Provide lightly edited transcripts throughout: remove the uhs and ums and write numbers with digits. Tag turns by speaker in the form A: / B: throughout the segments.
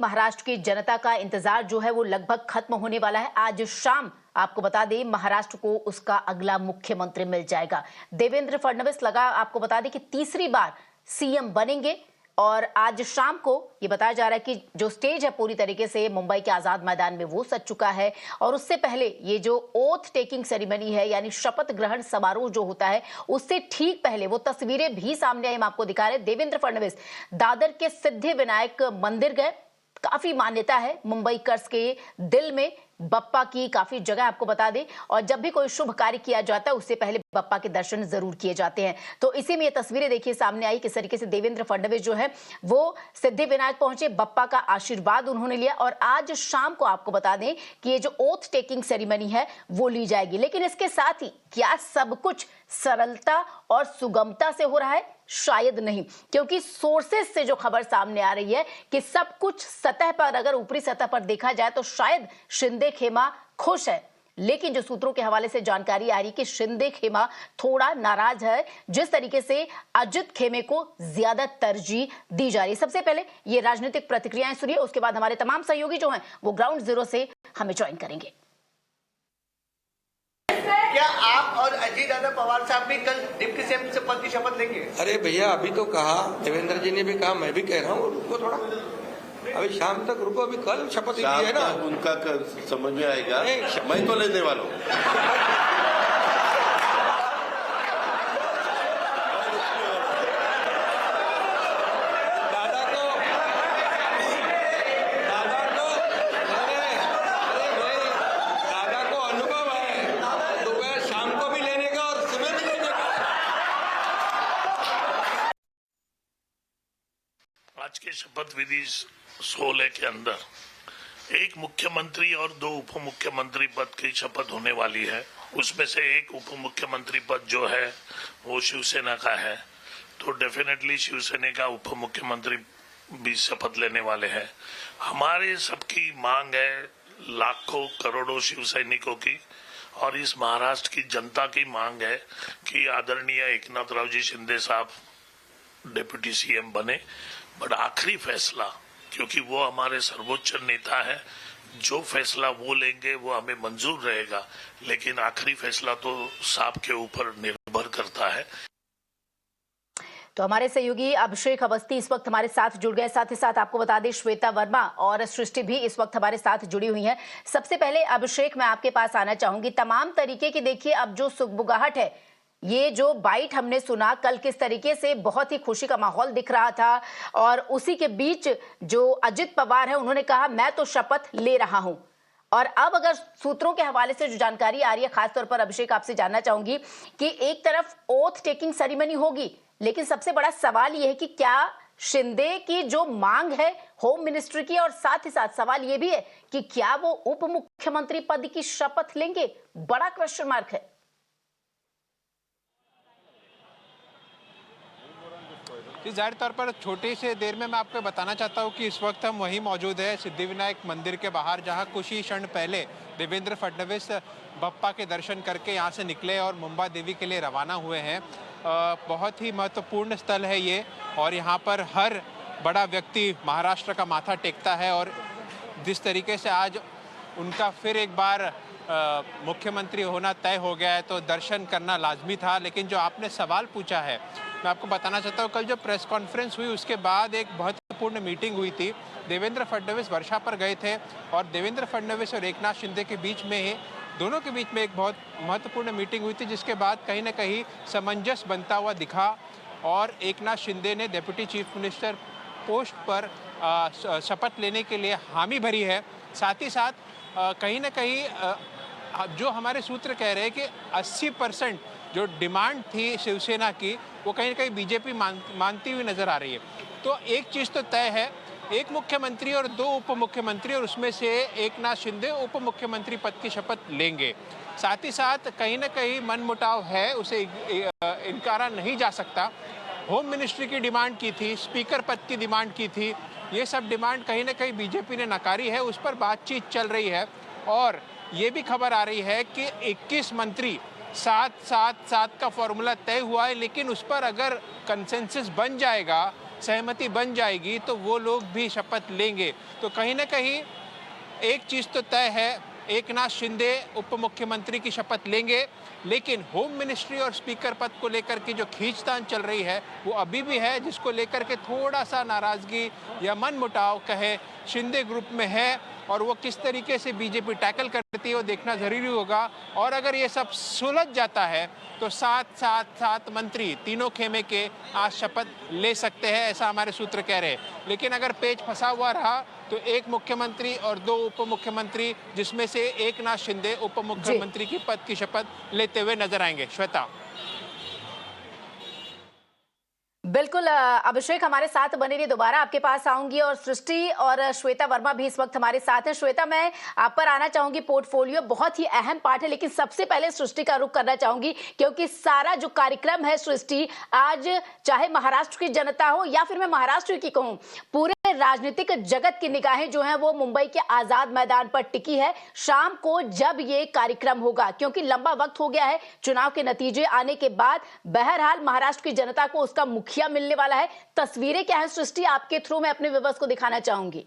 A: महाराष्ट्र की जनता का इंतजार जो है वो लगभग खत्म होने वाला है। आज शाम आपको बता दें महाराष्ट्र को उसका अगला मुख्यमंत्री मिल जाएगा। देवेंद्र फडणवीस आपको बता दें कि तीसरी बार सीएम बनेंगे और आज शाम को ये बताया जा रहा है कि जो स्टेज है पूरी तरीके से मुंबई के आजाद मैदान में वो सज चुका है। और उससे पहले ये जो ओथ टेकिंग सेरेमनी है यानी शपथ ग्रहण समारोह जो होता है उससे ठीक पहले वो तस्वीरें भी सामने आई, हम आपको दिखा रहे हैं। देवेंद्र फडणवीस दादर के सिद्धिविनायक मंदिर गए। काफी मान्यता है मुंबई कर्स के दिल में बप्पा की काफी जगह आपको बता दें, और जब भी कोई शुभ कार्य किया जाता है उससे पहले बप्पा के दर्शन जरूर किए जाते हैं। तो इसी में ये तस्वीरें देखिए सामने आई किस तरीके से देवेंद्र फडणवीस जो है वो सिद्धिविनायक पहुंचे, बप्पा का आशीर्वाद उन्होंने लिया। और आज शाम को आपको बता दें कि ये जो ओथ टेकिंग सेरेमनी है वो ली जाएगी। लेकिन इसके साथ ही क्या सब कुछ सरलता और सुगमता से हो रहा है? शायद नहीं, क्योंकि सोर्सेस से जो खबर सामने आ रही है कि सब कुछ सतह पर, अगर ऊपरी सतह पर देखा जाए तो शायद शिंदे खेमा खुश है। लेकिन जो सूत्रों के हवाले से जानकारी आ रही है कि शिंदे खेमा थोड़ा नाराज है जिस तरीके से अजित खेमे को ज्यादा तरजीह दी जा रही है। सबसे पहले ये राजनीतिक प्रतिक्रियाएं सुनिए, उसके बाद हमारे तमाम सहयोगी जो हैं वो ग्राउंड जीरो से हमें ज्वाइन करेंगे।
B: क्या आप और अजय दादा पवार साहब भी कल डिप्टी सीएम पद की शपथ लेंगे?
C: अरे भैया अभी तो कहा, देवेंद्र जी ने भी कहा, मैं भी कह रहा हूँ रुको थोड़ा, अभी शाम तक रुको, अभी कल शपथ ली है ना,
D: उनका समझ में आएगा। मैं तो लेने वाला हूँ।
E: आज के शपथ विधि 16 के अंदर एक मुख्यमंत्री और 2 उप मुख्यमंत्री पद की शपथ होने वाली है। उसमें से एक उप मुख्यमंत्री पद जो है वो शिवसेना का है, तो डेफिनेटली शिवसेना का उप मुख्यमंत्री भी शपथ लेने वाले हैं। हमारे सबकी मांग है लाखों करोड़ों शिव सैनिकों की, और इस महाराष्ट्र की जनता की मांग है कि आदरणीय एकनाथ रावजी शिंदे साहब डिप्टी सीएम बने। बट आखिरी फैसला, क्योंकि वो हमारे सर्वोच्च नेता है, जो फैसला वो लेंगे वो हमें मंजूर रहेगा, लेकिन आखिरी फैसला तो साहब के ऊपर निर्भर करता है।
A: तो हमारे सहयोगी अभिषेक अवस्थी इस वक्त हमारे साथ जुड़ गए। साथ ही साथ आपको बता दें श्वेता वर्मा और सृष्टि भी इस वक्त हमारे साथ जुड़ी हुई हैं। सबसे पहले अभिषेक, मैं आपके पास आना चाहूंगी। तमाम तरीके की देखिए अब जो सुगबुगाहट है, ये जो बाइट हमने सुना कल किस तरीके से बहुत ही खुशी का माहौल दिख रहा था, और उसी के बीच जो अजित पवार है उन्होंने कहा मैं तो शपथ ले रहा हूं। और अब अगर सूत्रों के हवाले से जो जानकारी आ रही है, खासतौर पर अभिषेक आपसे जानना चाहूंगी कि एक तरफ ओथ टेकिंग सेरेमनी होगी, लेकिन सबसे बड़ा सवाल यह है कि क्या शिंदे की जो मांग है होम मिनिस्ट्री की, और साथ ही साथ सवाल यह भी है कि क्या वो उप मुख्यमंत्री पद की शपथ लेंगे? बड़ा क्वेश्चन मार्क है।
F: जी, जाहिर तौर पर छोटी से देर में मैं आपको बताना चाहता हूं कि इस वक्त हम वहीं मौजूद है सिद्धिविनायक मंदिर के बाहर, जहां कुछ ही क्षण पहले देवेंद्र फडणवीस बप्पा के दर्शन करके यहां से निकले और मुंबा देवी के लिए रवाना हुए हैं। बहुत ही महत्वपूर्ण स्थल है ये, और यहाँ पर हर बड़ा व्यक्ति महाराष्ट्र का माथा टेकता है। और जिस तरीके से आज उनका फिर एक बार मुख्यमंत्री होना तय हो गया है तो दर्शन करना लाजमी था। लेकिन जो आपने सवाल पूछा है, मैं आपको बताना चाहता हूँ, कल जो प्रेस कॉन्फ्रेंस हुई उसके बाद एक महत्वपूर्ण मीटिंग हुई थी। देवेंद्र फडणवीस वर्षा पर गए थे और देवेंद्र फडणवीस और एकनाथ शिंदे के बीच में ही, दोनों के बीच में एक बहुत महत्वपूर्ण मीटिंग हुई थी, जिसके बाद कहीं ना कहीं सामंजस्य बनता हुआ दिखा और एकनाथ शिंदे ने डिप्टी चीफ मिनिस्टर पोस्ट पर शपथ लेने के लिए हामी भरी है। साथ ही साथ कहीं ना कहीं जो हमारे सूत्र कह रहे हैं कि 80% जो डिमांड थी शिवसेना की वो कहीं ना कहीं बीजेपी मानती हुई नजर आ रही है। तो एक चीज़ तो तय है, एक मुख्यमंत्री और 2 उप मुख्यमंत्री, और उसमें से एकनाथ शिंदे उप मुख्यमंत्री पद की शपथ लेंगे। साथ ही साथ कहीं ना कहीं मनमुटाव है, उसे इनकारा नहीं जा सकता। होम मिनिस्ट्री की डिमांड की थी, स्पीकर पद की डिमांड की थी, ये सब डिमांड कहीं ना कहीं बीजेपी ने नकारी है, उस पर बातचीत चल रही है। और ये भी खबर आ रही है कि 21 मंत्री 7-7-7 का फॉर्मूला तय हुआ है, लेकिन उस पर अगर कंसेंसस बन जाएगा सहमति बन जाएगी तो वो लोग भी शपथ लेंगे। तो कहीं ना कहीं एक चीज़ तो तय है, एकनाथ शिंदे उप मुख्यमंत्री की शपथ लेंगे, लेकिन होम मिनिस्ट्री और स्पीकर पद को लेकर की जो खींचतान चल रही है वो अभी भी है, जिसको लेकर के थोड़ा सा नाराजगी या मनमुटाव कहे शिंदे ग्रुप में है, और वो किस तरीके से बीजेपी टैकल करती है वो देखना जरूरी होगा। और अगर ये सब सुलझ जाता है तो सात मंत्री तीनों खेमे के आज शपथ ले सकते हैं, ऐसा हमारे सूत्र कह रहे हैं। लेकिन अगर पेच फंसा हुआ रहा तो एक मुख्यमंत्री और दो उप मुख्यमंत्री, जिसमें से एकनाथ शिंदे उप मुख्यमंत्री की पद की शपथ लेते हुए नजर आएंगे। श्वेता।
A: बिल्कुल अभिषेक हमारे साथ बने रहिए, दोबारा आपके पास आऊंगी। और सृष्टि और श्वेता वर्मा भी इस वक्त हमारे साथ हैं। श्वेता, मैं आप पर आना चाहूंगी। पोर्टफोलियो बहुत ही अहम पार्ट है, लेकिन सबसे पहले सृष्टि का रुख करना चाहूंगी, क्योंकि सारा जो कार्यक्रम है सृष्टि, आज चाहे महाराष्ट्र की जनता हो या फिर मैं महाराष्ट्र की कहूं, पूरे राजनीतिक जगत की निगाहें जो हैं वो मुंबई के आजाद मैदान पर टिकी है शाम को जब ये कार्यक्रम होगा, क्योंकि लंबा वक्त हो गया है चुनाव के नतीजे आने के बाद। बहरहाल महाराष्ट्र की जनता को उसका मुखिया मिलने वाला है। तस्वीरें क्या है सृष्टि, आपके थ्रू मैं अपने व्यूअर्स को दिखाना चाहूंगी।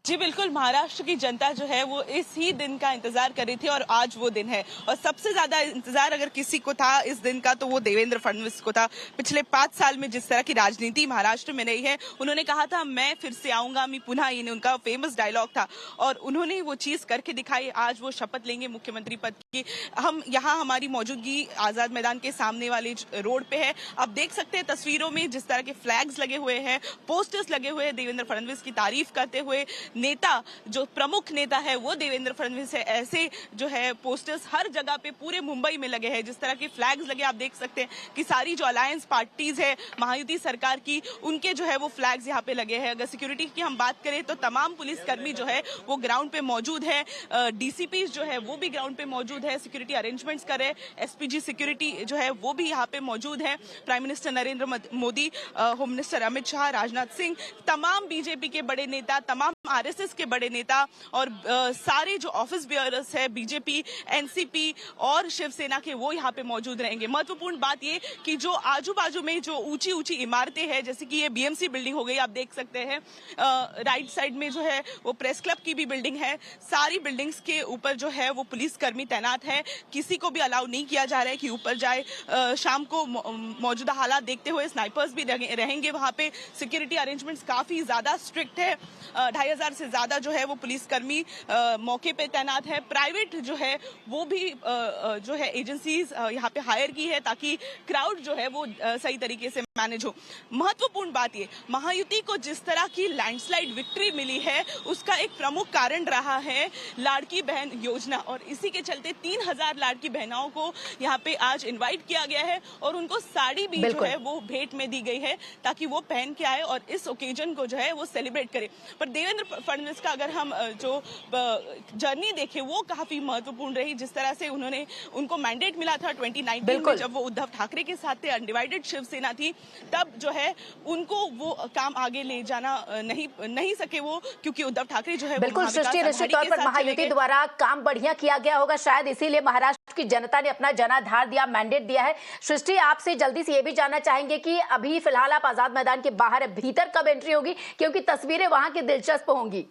G: जी बिल्कुल, महाराष्ट्र की जनता जो है वो इस ही दिन का इंतजार कर रही थी और आज वो दिन है। और सबसे ज्यादा इंतजार अगर किसी को था इस दिन का तो वो देवेंद्र फडणवीस को था। पिछले 5 साल में जिस तरह की राजनीति महाराष्ट्र में रही है, उन्होंने कहा था मैं फिर से आऊंगा, मैं पुनः, ये उनका फेमस डायलॉग था और उन्होंने वो चीज करके दिखाई। आज वो शपथ लेंगे मुख्यमंत्री पद की। हम यहाँ, हमारी मौजूदगी आजाद मैदान के सामने वाले रोड पे है। आप देख सकते हैं तस्वीरों में जिस तरह के फ्लैग्स लगे हुए हैं, पोस्टर्स लगे हुए हैं देवेंद्र फडणवीस की तारीफ करते हुए। नेता, जो प्रमुख नेता है वो देवेंद्र फडणवीस है। ऐसे जो है पोस्टर्स हर जगह पे पूरे मुंबई में लगे हैं। जिस तरह के फ्लैग्स लगे, आप देख सकते हैं कि सारी जो अलायंस पार्टीज है महायुति सरकार की, उनके जो है वो फ्लैग्स यहाँ पे लगे हैं। अगर सिक्योरिटी की हम बात करें तो तमाम पुलिसकर्मी जो है वो ग्राउंड पे मौजूद है। डीसीपी जो है वो भी ग्राउंड पे मौजूद है, सिक्योरिटी अरेंजमेंट्स कर रहे हैं। एसपीजी सिक्योरिटी जो है वो भी यहाँ पे मौजूद है। Prime minister Narendra Modi, home minister Amit Shah, Rajnath Singh, तमाम बीजेपी के बड़े नेता, तमाम आरएसएस के बड़े नेता और सारे जो ऑफिस बियरर्स है बीजेपी, एनसीपी और शिवसेना के, वो यहाँ पे मौजूद रहेंगे। महत्वपूर्ण बात ये कि जो आजू बाजू में जो ऊंची ऊंची इमारतें हैं, जैसे कि ये बीएमसी बिल्डिंग हो गई, आप देख सकते हैं राइट साइड में जो है वो प्रेस क्लब की भी बिल्डिंग है। सारी बिल्डिंग्स के ऊपर जो है वो पुलिसकर्मी तैनात है। किसी को भी अलाउ नहीं किया जा रहा है कि ऊपर जाए। शाम को मौजूदा हालात देखते हुए स्नाइपर्स भी रहेंगे वहां पे। सिक्योरिटी अरेंजमेंट्स काफी ज्यादा स्ट्रिक्ट है। 2500 से ज्यादा जो है वो पुलिसकर्मी मौके पे तैनात है। प्राइवेट जो है वो भी जो है एजेंसीज यहाँ पे हायर की है ताकि क्राउड जो है वो सही तरीके से मैनेज हो। महत्वपूर्ण बात ये, महायुति को जिस तरह की लैंडस्लाइड विक्ट्री मिली है उसका एक प्रमुख कारण रहा है लाड़की बहन योजना, और इसी के चलते 3000 लाड़की बहनों को यहाँ पे आज इनवाइट किया गया है और उनको साड़ी भी जो है वो भेंट में दी गई है ताकि वो पहन के आए और इस ओकेजन को जो है वो सेलिब्रेट करे। पर देवेंद्र फडणवीस का अगर हम जो जर्नी देखें वो काफी महत्वपूर्ण रही। जिस तरह से उनको मैंडेट मिला था 2019 में, जब वो उद्धव ठाकरे के साथ थे, अनडिवाइडेड शिवसेना थी, तब जो है उनको वो काम आगे ले जाना नहीं सके वो, क्योंकि उद्धव ठाकरे जो है
A: बिल्कुल सृष्टि, निश्चित तौर पर महायुति द्वारा काम बढ़िया किया गया होगा, शायद इसीलिए महाराष्ट्र की जनता ने अपना जनाधार दिया, मैंडेट दिया है। सृष्टि, आपसे जल्दी से ये भी जानना चाहेंगे कि अभी फिलहाल आप आजाद मैदान के बाहर है, भीतर कब एंट्री होगी, क्योंकि तस्वीरें वहां की दिलचस्प होंगी।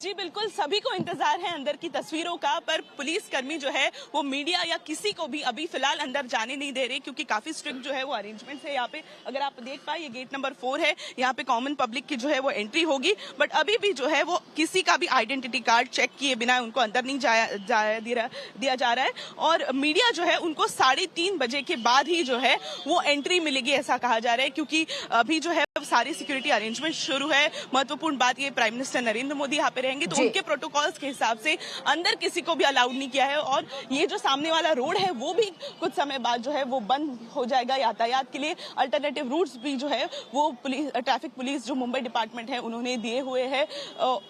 G: जी बिल्कुल, सभी को इंतजार है अंदर की तस्वीरों का, पर पुलिसकर्मी जो है वो मीडिया या किसी को भी अभी फिलहाल अंदर जाने नहीं दे रहे, क्योंकि काफी स्ट्रिक्ट जो है वो अरेंजमेंट्स है यहाँ पे। अगर आप देख पाए, ये गेट नंबर 4 है, यहाँ पे कॉमन पब्लिक की जो है वो एंट्री होगी, बट अभी भी जो है वो किसी का भी आइडेंटिटी कार्ड चेक किए बिना उनको अंदर नहीं दिया जा रहा है। और मीडिया जो है उनको 3:30 बजे के बाद ही जो है वो एंट्री मिलेगी, ऐसा कहा जा रहा है, क्योंकि अभी जो है सारी सिक्योरिटी अरेंजमेंट शुरू है। महत्वपूर्ण बात ये, प्राइम मिनिस्टर नरेंद्र मोदी यहाँ पे रहेंगे, तो उनके प्रोटोकॉल्स के हिसाब से अंदर किसी को भी अलाउड नहीं किया है। और ये जो सामने वाला रोड है वो भी कुछ समय बाद जो है वो बंद हो जाएगा यातायात के लिए। अल्टरनेटिव रूट्स भी जो है वो ट्रैफिक पुलिस जो मुंबई डिपार्टमेंट है उन्होंने दिए हुए हैं।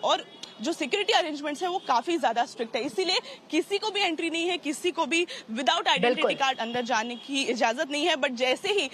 G: और जो सिक्योरिटी अरेंजमेंट्स है वो काफी ज्यादा स्ट्रिक्ट है, इसीलिए किसी को भी एंट्री नहीं है, किसी को भी विदाउट आइडेंटिटी कार्ड अंदर जाने की इजाजत नहीं है। बट जैसे ही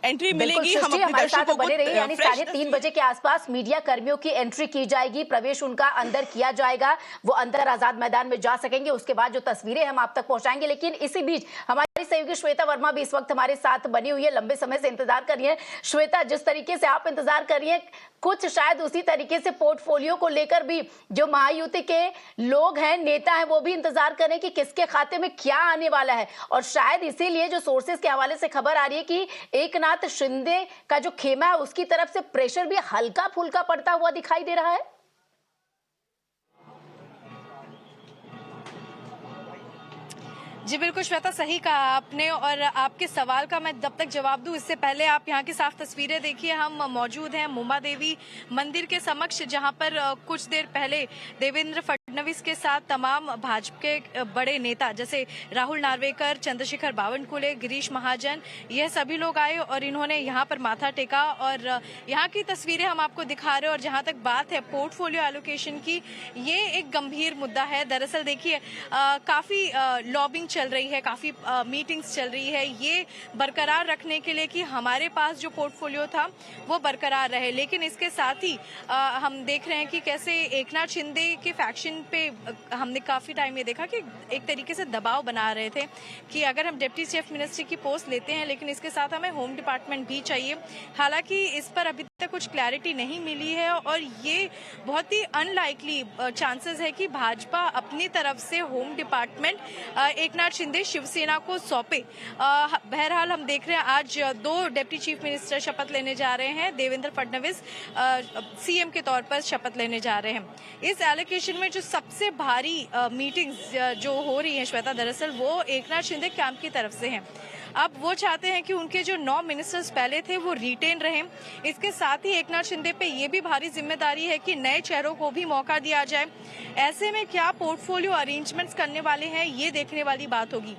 G: एंट्री मिलेगी हम अपने
A: हमारे साथ
G: दर्शकों को
A: बने रहिए, यानी 3:30 बजे के आसपास मीडिया कर्मियों की एंट्री की जाएगी, प्रवेश उनका अंदर किया जाएगा, वो अंदर आजाद मैदान में जा सकेंगे। उसके बाद जो तस्वीरें हम आप तक पहुंचाएंगे। लेकिन इसी बीच हमारी सहयोगी श्वेता वर्मा भी इस वक्त हमारे साथ बनी हुई है, लंबे समय से इंतजार कर रही है। श्वेता, जिस तरीके से आप इंतजार कर रही हैं, कुछ शायद उसी तरीके से पोर्टफोलियो को लेकर भी जो महायुति के लोग हैं, नेता हैं, वो भी इंतजार करें कि किसके खाते में क्या आने वाला है। और शायद इसीलिए जो सोर्सेस के हवाले से खबर आ रही है कि एकनाथ शिंदे का जो खेमा है उसकी तरफ से प्रेशर भी हल्का फुल्का पड़ता हुआ दिखाई दे रहा है।
H: जी बिल्कुल श्वेता, सही कहा आपने। और आपके सवाल का मैं जब तक जवाब दूं इससे पहले आप यहाँ की साफ तस्वीरें देखिए। हम मौजूद हैं मुंबा देवी मंदिर के समक्ष, जहाँ पर कुछ देर पहले देवेंद्र फडणवीस के साथ तमाम भाजपा के बड़े नेता जैसे राहुल नार्वेकर, चंद्रशेखर बावनकुले, गिरीश महाजन, यह सभी लोग आए और इन्होंने यहाँ पर माथा टेका। और यहाँ की तस्वीरें हम आपको दिखा रहे हैं। और जहाँ तक बात है पोर्टफोलियो एलोकेशन की, ये एक गंभीर मुद्दा है। दरअसल देखिए काफी लॉबिंग चल रही है, काफी मीटिंग्स चल रही है, ये बरकरार रखने के लिए कि हमारे पास जो पोर्टफोलियो था वो बरकरार रहे। लेकिन इसके साथ ही हम देख रहे हैं कि कैसे एकनाथ शिंदे के फैक्शन पे हमने काफी टाइम ये देखा कि एक तरीके से दबाव बना रहे थे कि अगर हम डिप्टी चीफ मिनिस्टर की पोस्ट लेते हैं लेकिन इसके साथ हमें होम डिपार्टमेंट भी चाहिए। हालांकि इस पर अभी तक कुछ क्लैरिटी नहीं मिली है और ये बहुत ही अनलाइकली चांसेस है कि भाजपा अपनी तरफ से होम डिपार्टमेंट एकनाथ शिंदे शिवसेना को सौंपे। बहरहाल हम देख रहे हैं आज 2 डिप्टी चीफ मिनिस्टर शपथ लेने जा रहे हैं। देवेंद्र फडणवीस सीएम के तौर पर शपथ लेने जा रहे हैं। इस एलोकेशन में जो सबसे भारी मीटिंग्स जो हो रही है श्वेता, दरअसल वो एकनाथ शिंदे कैंप की तरफ से हैं। अब वो चाहते हैं कि उनके जो 9 मिनिस्टर्स पहले थे वो रिटेन रहें। इसके साथ ही एकनाथ शिंदे पे ये भी भारी जिम्मेदारी है कि नए चेहरों को भी मौका दिया जाए। ऐसे में क्या पोर्टफोलियो अरेंजमेंट्स करने वाले हैं, ये देखने वाली बात होगी।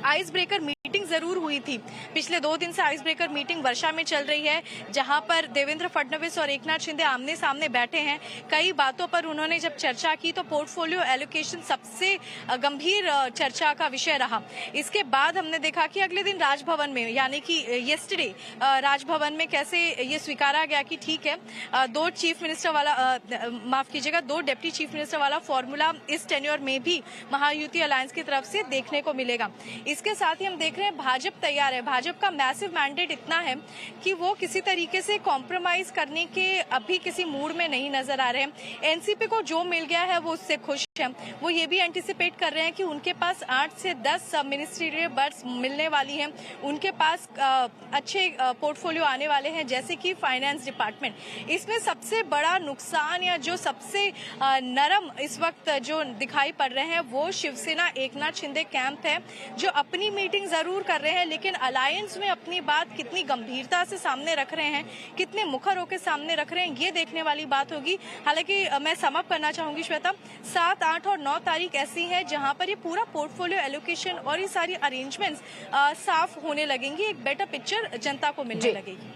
H: आइस ब्रेकर मीटिंग जरूर हुई थी, पिछले 2 दिन से आइस ब्रेकर मीटिंग वर्षा में चल रही है, जहां पर देवेंद्र फडणवीस और एकनाथ शिंदे आमने सामने बैठे हैं। कई बातों पर उन्होंने जब चर्चा की तो पोर्टफोलियो एलोकेशन सबसे गंभीर चर्चा का विषय रहा। इसके बाद हमने देखा कि अगले दिन राजभवन में, यानी कि येस्टरडे राजभवन में कैसे ये स्वीकारा गया कि ठीक है 2 चीफ मिनिस्टर वाला माफ कीजिएगा 2 डिप्टी चीफ मिनिस्टर वाला फॉर्मूला इस टेन्योर में भी महायुति अलायंस की तरफ से देखने को मिलेगा। इसके साथ ही हम देख रहे हैं भाजपा तैयार है। भाजपा का मैसिव मैंडेट इतना है कि वो किसी तरीके से कॉम्प्रोमाइज करने के अभी किसी मूड में नहीं नजर आ रहे हैं। एनसीपी को जो मिल गया है वो उससे खुश है। वो ये भी एंटिसिपेट कर रहे हैं कि उनके पास 8 से 10 मिनिस्ट्रियल बर्ड्स मिलने वाली हैं। उनके पास अच्छे पोर्टफोलियो आने वाले हैं, जैसे कि फाइनेंस डिपार्टमेंट। इसमें सबसे बड़ा नुकसान या जो सबसे नरम इस वक्त जो दिखाई पड़ रहे हैं वो शिवसेना एकनाथ शिंदे कैंप है, जो अपनी मीटिंग जरूर कर रहे हैं लेकिन अलायंस में अपनी बात कितनी गंभीरता से सामने रख रहे हैं, कितने मुखर होकर सामने रख रहे हैं, ये देखने वाली बात होगी। हालांकि मैं समअप करना चाहूंगी श्वेता, 7, 8 और 9 तारीख ऐसी है जहां पर ये पूरा पोर्टफोलियो एलोकेशन और ये सारी अरेंजमेंट्स साफ होने लगेंगी, एक बेटर पिक्चर जनता को मिलने लगेगी।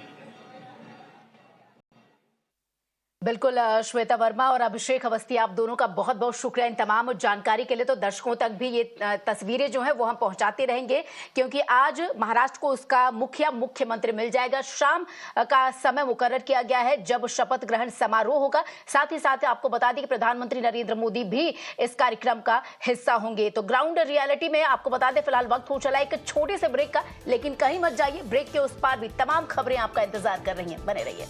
A: बिल्कुल श्वेता वर्मा और अभिषेक अवस्थी, आप दोनों का बहुत बहुत शुक्रिया इन तमाम जानकारी के लिए। तो दर्शकों तक भी ये तस्वीरें जो हैं वो हम पहुंचाते रहेंगे, क्योंकि आज महाराष्ट्र को उसका मुख्यमंत्री मिल जाएगा। शाम का समय मुकर्रर किया गया है जब शपथ ग्रहण समारोह होगा। साथ ही साथ आपको बता दें कि प्रधानमंत्री नरेंद्र मोदी भी इस कार्यक्रम का हिस्सा होंगे। तो ग्राउंड रियलिटी में आपको बता दें फिलहाल वक्त हो चला एक छोटे से ब्रेक का, लेकिन कहीं मत जाइए, ब्रेक के उस पार भी तमाम खबरें आपका इंतजार कर रही हैं, बने रहिए।